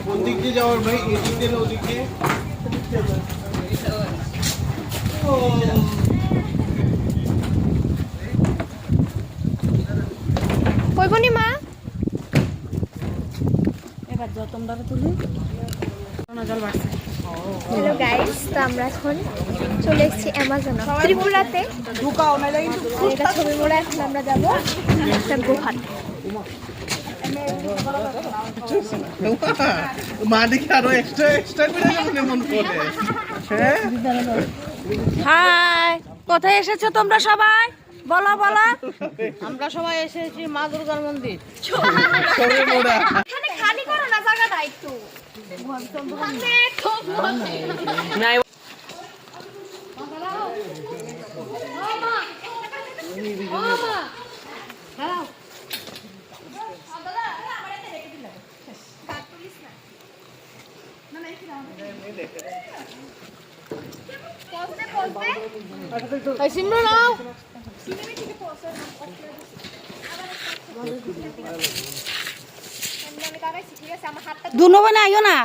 কোন দিক দিয়ে যাওয়ার ভাই? এদিক দিয়ে না ওদিক দিয়ে? কইবনি মা এবার যত তোমরা তুলি জল বাড়ছে। হ্যালো গাইস, তো আমরা এখন চলে এসেছি অ্যামাজন ত্রিপুরাতে। এটা ছবি মোড়া। এখন আমরা যাবো একটা গুহাতে। মা দেখি আরো এক্সট্রা করে যাবেন এমন করে। হ্যাঁ হাই, কোথায় এসেছো তোমরা সবাই? বলো বলো। আমরা সবাই এসেছি মা দুর্গার মন্দির। ছবি মোড়া। এখানে খালি করো না জায়গাটা একটু। নাই সিমরো নাও। দুনো বানা আইও না।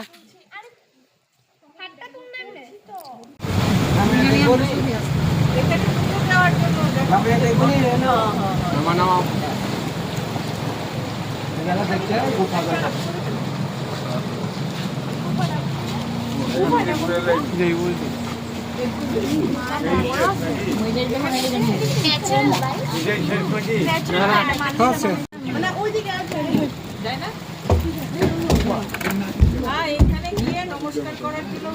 এখানে গিয়ে নমস্কার করার জন্য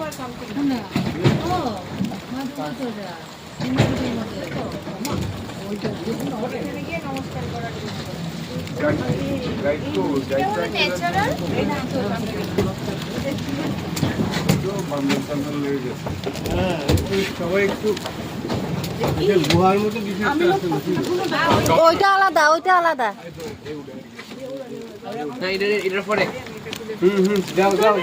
সবাই একটু গুহার মতো কিছু একটা আছে। ওইটা আলাদা, ওইটা আলাদা। যাও যাও।